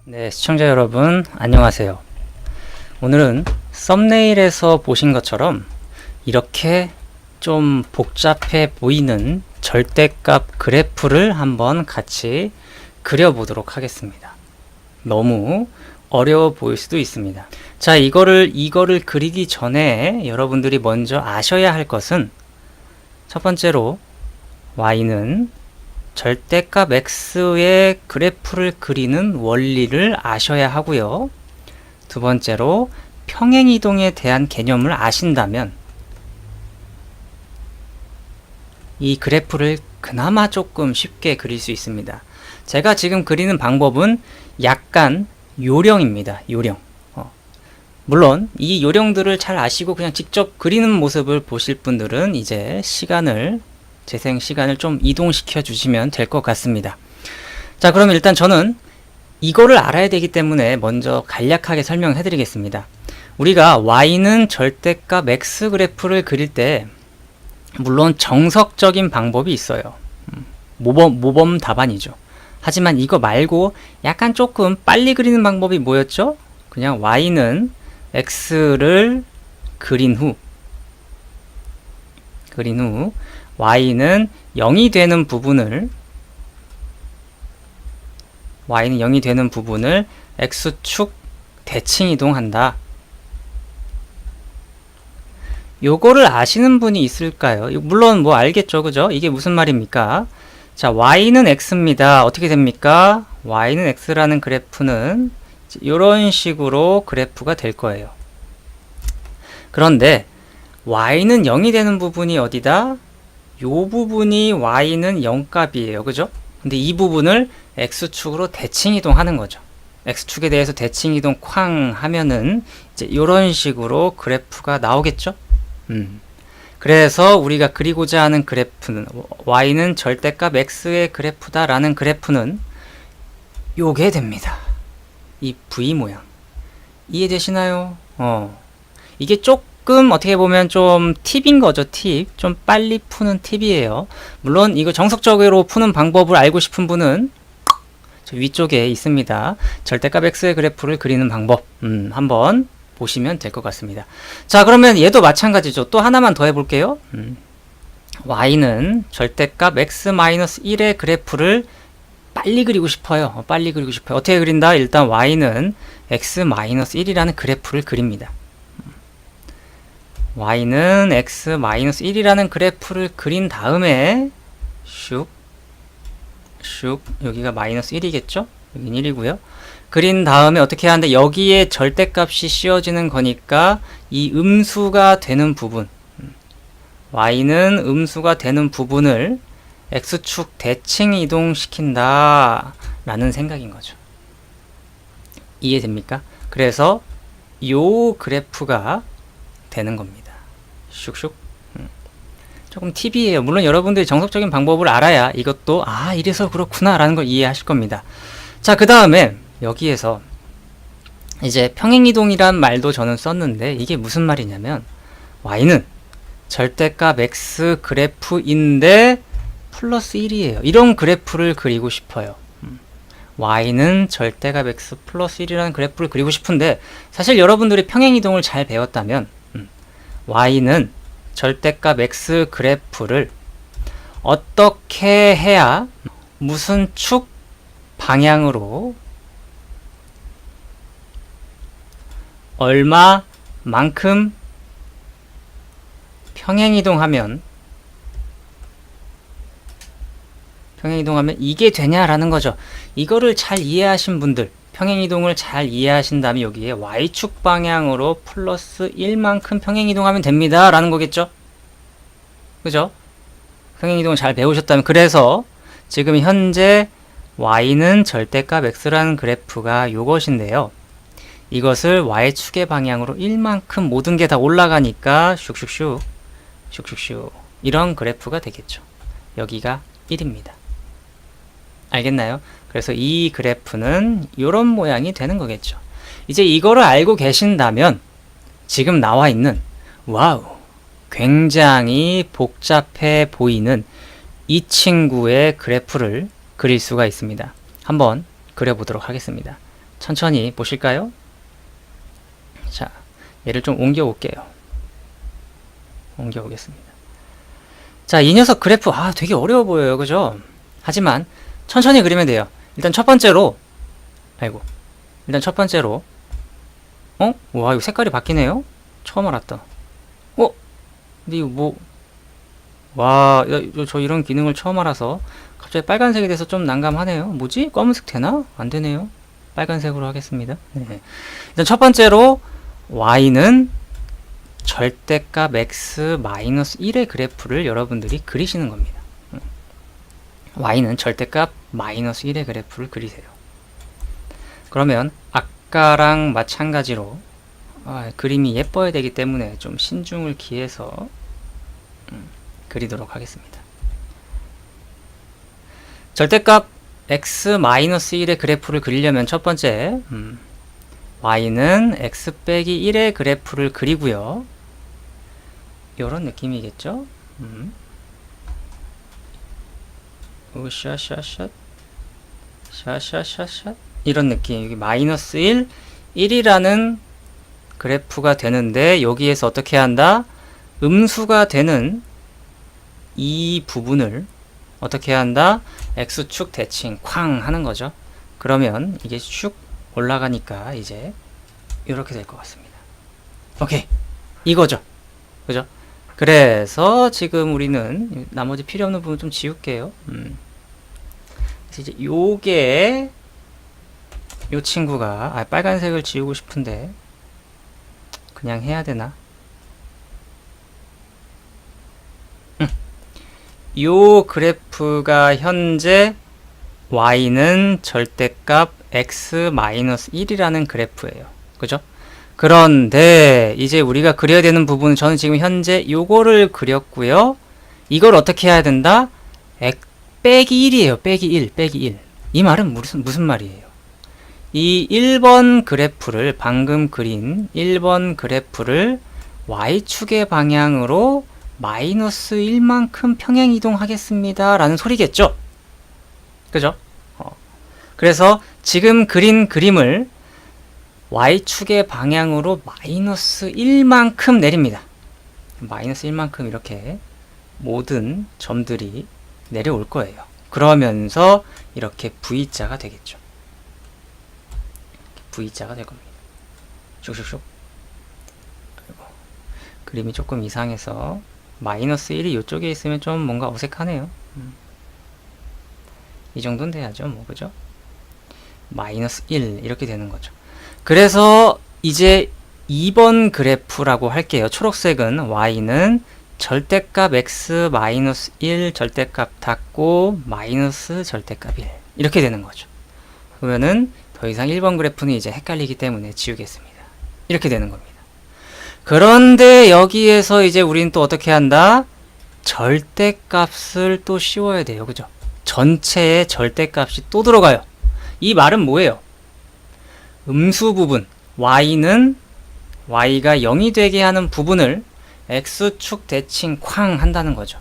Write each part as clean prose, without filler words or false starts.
네, 시청자 여러분 안녕하세요. 오늘은 썸네일에서 보신 것처럼 이렇게 좀 복잡해 보이는 절대값 그래프를 한번 같이 그려보도록 하겠습니다. 너무 어려워 보일 수도 있습니다. 자, 이거를 그리기 전에 여러분들이 먼저 아셔야 할 것은 첫 번째로 y는 절대값 x의 그래프를 그리는 원리를 아셔야 하고요. 두 번째로 평행이동에 대한 개념을 아신다면 이 그래프를 그나마 조금 쉽게 그릴 수 있습니다. 제가 지금 그리는 방법은 약간 요령입니다. 요령. 물론 이 요령들을 잘 아시고 그냥 직접 그리는 모습을 보실 분들은 이제 재생 시간을 좀 이동시켜 주시면 될 것 같습니다. 자, 그럼 일단 저는 이거를 알아야 되기 때문에 먼저 간략하게 설명해 드리겠습니다. 우리가 y는 절대값 x 그래프를 그릴 때 물론 정석적인 방법이 있어요. 모범 답안이죠. 하지만 이거 말고 약간 조금 빨리 그리는 방법이 뭐였죠? 그냥 y는 x를 그린 후 y는 0이 되는 부분을 x축 대칭 이동한다. 요거를 아시는 분이 있을까요? 물론 뭐 알겠죠, 그죠? 이게 무슨 말입니까? 자, y는 x입니다. 어떻게 됩니까? y는 x라는 그래프는 이런 식으로 그래프가 될 거예요. 그런데 y는 0이 되는 부분이 어디다? 요 부분이 y는 0값이에요. 그죠? 근데 이 부분을 x축으로 대칭 이동하는 거죠. x축에 대해서 대칭 이동 쾅 하면은 이제 이런 식으로 그래프가 나오겠죠? 그래서 우리가 그리고자 하는 그래프는 y는 절대값 x의 그래프다라는 그래프는 요게 됩니다. 이 V 모양. 이해되시나요? 이게 조금 어떻게 보면 좀 팁인 거죠. 팁. 좀 빨리 푸는 팁이에요. 물론 이거 정석적으로 푸는 방법을 알고 싶은 분은 저 위쪽에 있습니다. 절대값 x의 그래프를 그리는 방법 한번 보시면 될 것 같습니다. 자, 그러면 얘도 마찬가지죠. 또 하나만 더 해볼게요. y는 절대값 x-1의 그래프를 빨리 그리고 싶어요. 어떻게 그린다? 일단 y는 x-1이라는 그래프를 그립니다. y는 x-1이라는 그래프를 그린 다음에 슉 여기가 -1이겠죠? 여긴 1이고요. 그린 다음에 어떻게 하는데 여기에 절대값이 씌워지는 거니까 이 음수가 되는 부분 y는 음수가 되는 부분을 x축 대칭 이동시킨다 라는 생각인 거죠. 이해됩니까? 그래서 요 그래프가 되는 겁니다. 슉슉. 조금 팁이에요. 물론 여러분들이 정석적인 방법을 알아야 이것도 이래서 그렇구나 라는 걸 이해하실 겁니다. 자, 그 다음에 여기에서 이제 평행이동이란 말도 저는 썼는데 이게 무슨 말이냐면 y는 절대값 x 그래프인데 플러스 1이에요. 이런 그래프를 그리고 싶어요. y는 절대값 x 플러스 1이라는 그래프를 그리고 싶은데 사실 여러분들이 평행이동을 잘 배웠다면 y는 절대값 x 그래프를 어떻게 해야 무슨 축 방향으로 얼마만큼 평행이동하면 이게 되냐라는 거죠. 이거를 잘 이해하신 분들, 평행이동을 잘 이해하신 다음에 여기에 y축 방향으로 플러스 1만큼 평행이동하면 됩니다 라는 거겠죠. 그죠? 평행이동을 잘 배우셨다면, 그래서 지금 현재 y는 절대값 x라는 그래프가 요것인데요. 이것을 y축의 방향으로 1만큼 모든 게 다 올라가니까 슉슉슉 이런 그래프가 되겠죠. 여기가 1입니다. 알겠나요? 그래서 이 그래프는 이런 모양이 되는 거겠죠. 이제 이거를 알고 계신다면 지금 나와 있는 굉장히 복잡해 보이는 이 친구의 그래프를 그릴 수가 있습니다. 한번 그려보도록 하겠습니다. 천천히 보실까요? 자, 얘를 좀 옮겨 올게요. 옮겨 오겠습니다. 자, 이 녀석 그래프, 되게 어려워 보여요. 그죠? 하지만, 천천히 그리면 돼요. 일단 첫 번째로, 와, 이거 색깔이 바뀌네요? 처음 알았다. 근데 이거 뭐, 와, 저 이런 기능을 처음 알아서 갑자기 빨간색이 돼서 좀 난감하네요. 뭐지? 검은색 되나? 안 되네요. 빨간색으로 하겠습니다. 네. 일단 첫 번째로 y는 절대값 x-1의 그래프를 여러분들이 그리시는 겁니다. y는 절대값 -1의 그래프를 그리세요. 그러면 아까랑 마찬가지로 그림이 예뻐야 되기 때문에 좀 신중을 기해서 그리도록 하겠습니다. 절대값 x-1의 그래프를 그리려면 첫 번째 y는 x-1의 그래프를 그리고요. 요런 느낌이겠죠? 샤샤샷 샤샤샷 이런 느낌. 여기 -1, 1이라는 그래프가 되는데 여기에서 어떻게 한다? 음수가 되는 이 부분을 어떻게 한다? x축 대칭 쾅 하는 거죠. 그러면 이게 쭉 올라가니까 이제 이렇게 될 것 같습니다. 오케이. 이거죠. 그죠? 그래서 지금 우리는 나머지 필요 없는 부분 좀 지울게요. 그래서 이제 요게 요 친구가 빨간색을 지우고 싶은데 그냥 해야 되나? 요 그래프가 현재 y는 절대값 x-1이라는 그래프예요. 그죠? 그런데 이제 우리가 그려야 되는 부분은 저는 지금 현재 요거를 그렸고요. 이걸 어떻게 해야 된다? 빼기 1이에요. 빼기 1, 빼기 1. 이 말은 무슨 말이에요? 이 1번 그래프를 방금 그린 1번 그래프를 y축의 방향으로 -1만큼 평행 이동하겠습니다. 라는 소리겠죠? 그죠? 그래서 지금 그린 그림을 y축의 방향으로 -1만큼 내립니다. -1만큼 이렇게 모든 점들이 내려올 거예요. 그러면서 이렇게 V자가 되겠죠. V자가 될 겁니다. 슉슉슉. 그림이 조금 이상해서 -1이 이쪽에 있으면 좀 뭔가 어색하네요. 이 정도는 돼야죠, 뭐, 그죠? -1 이렇게 되는 거죠. 그래서 이제 2번 그래프라고 할게요. 초록색은 y는 절대값 x-1 절대값 닫고 마이너스 절대값 1 이렇게 되는 거죠. 그러면은 더 이상 1번 그래프는 이제 헷갈리기 때문에 지우겠습니다. 이렇게 되는 겁니다. 그런데 여기에서 이제 우리는 또 어떻게 한다? 절대값을 또 씌워야 돼요. 그죠? 전체의 절대값이 또 들어가요. 이 말은 뭐예요? 음수 부분 y는 y가 0이 되게 하는 부분을 x축 대칭 쾅 한다는 거죠.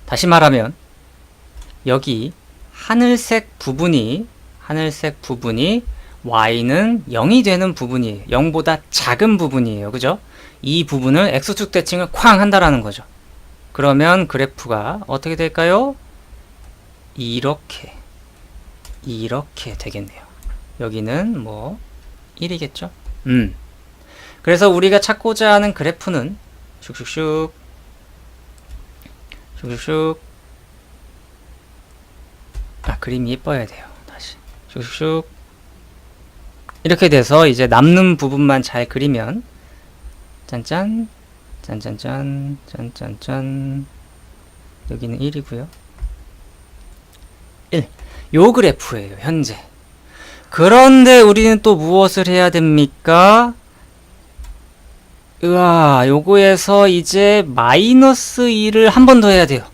다시 말하면 여기 하늘색 부분이 y는 0이 되는 부분이에요. 0보다 작은 부분이에요. 그죠? 이 부분을 x축 대칭을 쾅 한다라는 거죠. 그러면 그래프가 어떻게 될까요? 이렇게 되겠네요. 여기는 뭐 1이겠죠? 그래서 우리가 찾고자 하는 그래프는 슉슉슉 그림이 예뻐야 돼요. 다시 슉슉슉 이렇게 돼서 이제 남는 부분만 잘 그리면 짠짠 짠짠짠 짠짠짠 여기는 1이고요. 1. 요 그래프예요. 현재. 그런데 우리는 또 무엇을 해야 됩니까? 요거에서 이제 -1을 한 번 더 해야 돼요.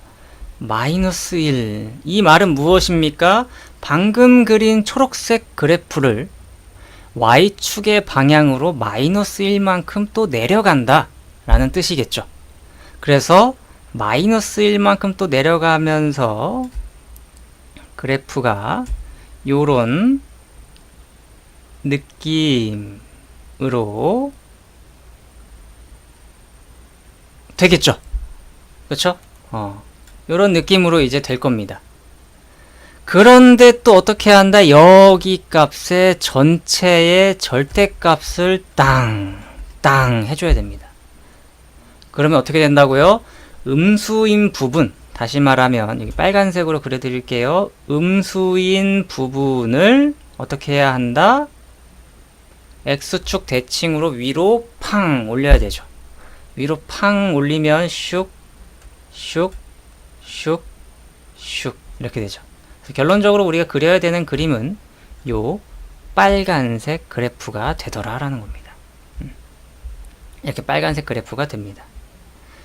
-1. 이 말은 무엇입니까? 방금 그린 초록색 그래프를 y축의 방향으로 -1만큼 또 내려간다 라는 뜻이겠죠. 그래서 -1만큼 또 내려가면서 그래프가 요런 느낌으로 되겠죠? 그쵸? 요런 느낌으로 이제 될 겁니다. 그런데 또 어떻게 한다? 여기 값의 전체의 절대값을 땅 해줘야 됩니다. 그러면 어떻게 된다고요? 음수인 부분, 다시 말하면 여기 빨간색으로 그려드릴게요. 음수인 부분을 어떻게 해야 한다? X축 대칭으로 위로 팡 올려야 되죠. 위로 팡 올리면 슉 이렇게 되죠. 그래서 결론적으로 우리가 그려야 되는 그림은 요 빨간색 그래프가 되더라라는 겁니다. 이렇게 빨간색 그래프가 됩니다.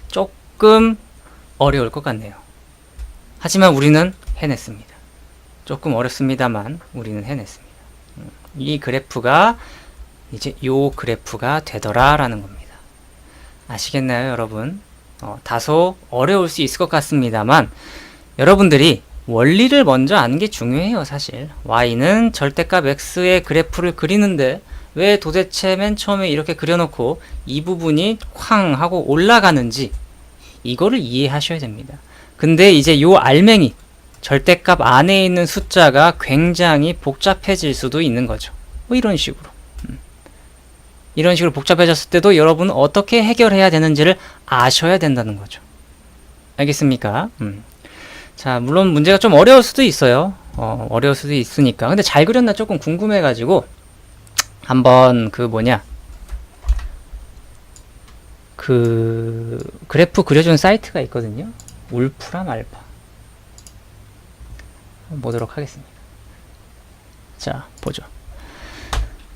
조금 어려울 것 같네요. 하지만 우리는 해냈습니다. 조금 어렵습니다만 우리는 해냈습니다. 이 그래프가 이제 요 그래프가 되더라라는 겁니다. 아시겠나요, 여러분? 다소 어려울 수 있을 것 같습니다만 여러분들이 원리를 먼저 아는 게 중요해요, 사실. y는 절대값 x의 그래프를 그리는데 왜 도대체 맨 처음에 이렇게 그려놓고 이 부분이 쾅 하고 올라가는지 이거를 이해하셔야 됩니다. 근데 이제 요 알맹이 절대값 안에 있는 숫자가 굉장히 복잡해질 수도 있는 거죠. 뭐 이런 식으로. 이런 식으로 복잡해졌을 때도 여러분은 어떻게 해결해야 되는지를 아셔야 된다는 거죠. 알겠습니까? 자, 물론 문제가 좀 어려울 수도 있어요. 어려울 수도 있으니까. 근데 잘 그렸나 조금 궁금해가지고 한번 그래프 그려주는 사이트가 있거든요. 울프람 알파. 한번 보도록 하겠습니다. 자, 보죠.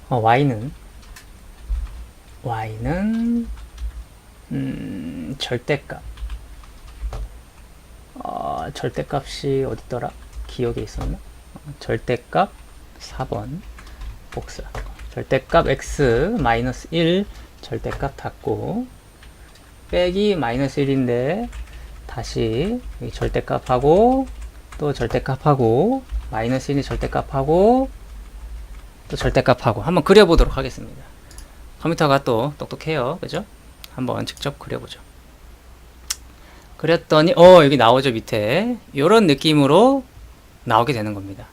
y는 절대값. 절대값이 어딨더라? 기억에 있었나? 절대값 4번 복사. 절대값 x 마이너스 1 절대값 닫고 빼기 마이너스 1인데 다시 여기 절대값하고 또 절대값하고 마이너스 1이 절대값하고 또 절대값하고 한번 그려보도록 하겠습니다. 컴퓨터가 또 똑똑해요. 그죠? 한번 직접 그려보죠. 그렸더니 여기 나오죠, 밑에. 요런 느낌으로 나오게 되는 겁니다.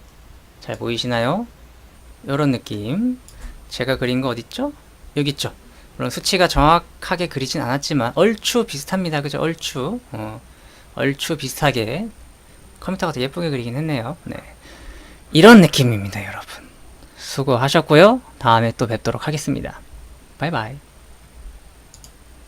잘 보이시나요? 요런 느낌. 제가 그린 거 어딨죠? 여기 있죠? 물론 수치가 정확하게 그리진 않았지만 얼추 비슷합니다. 그죠? 얼추 비슷하게 컴퓨터가 되게 예쁘게 그리긴 했네요. 네. 이런 느낌입니다, 여러분. 수고하셨고요. 다음에 또 뵙도록 하겠습니다. 바이바이.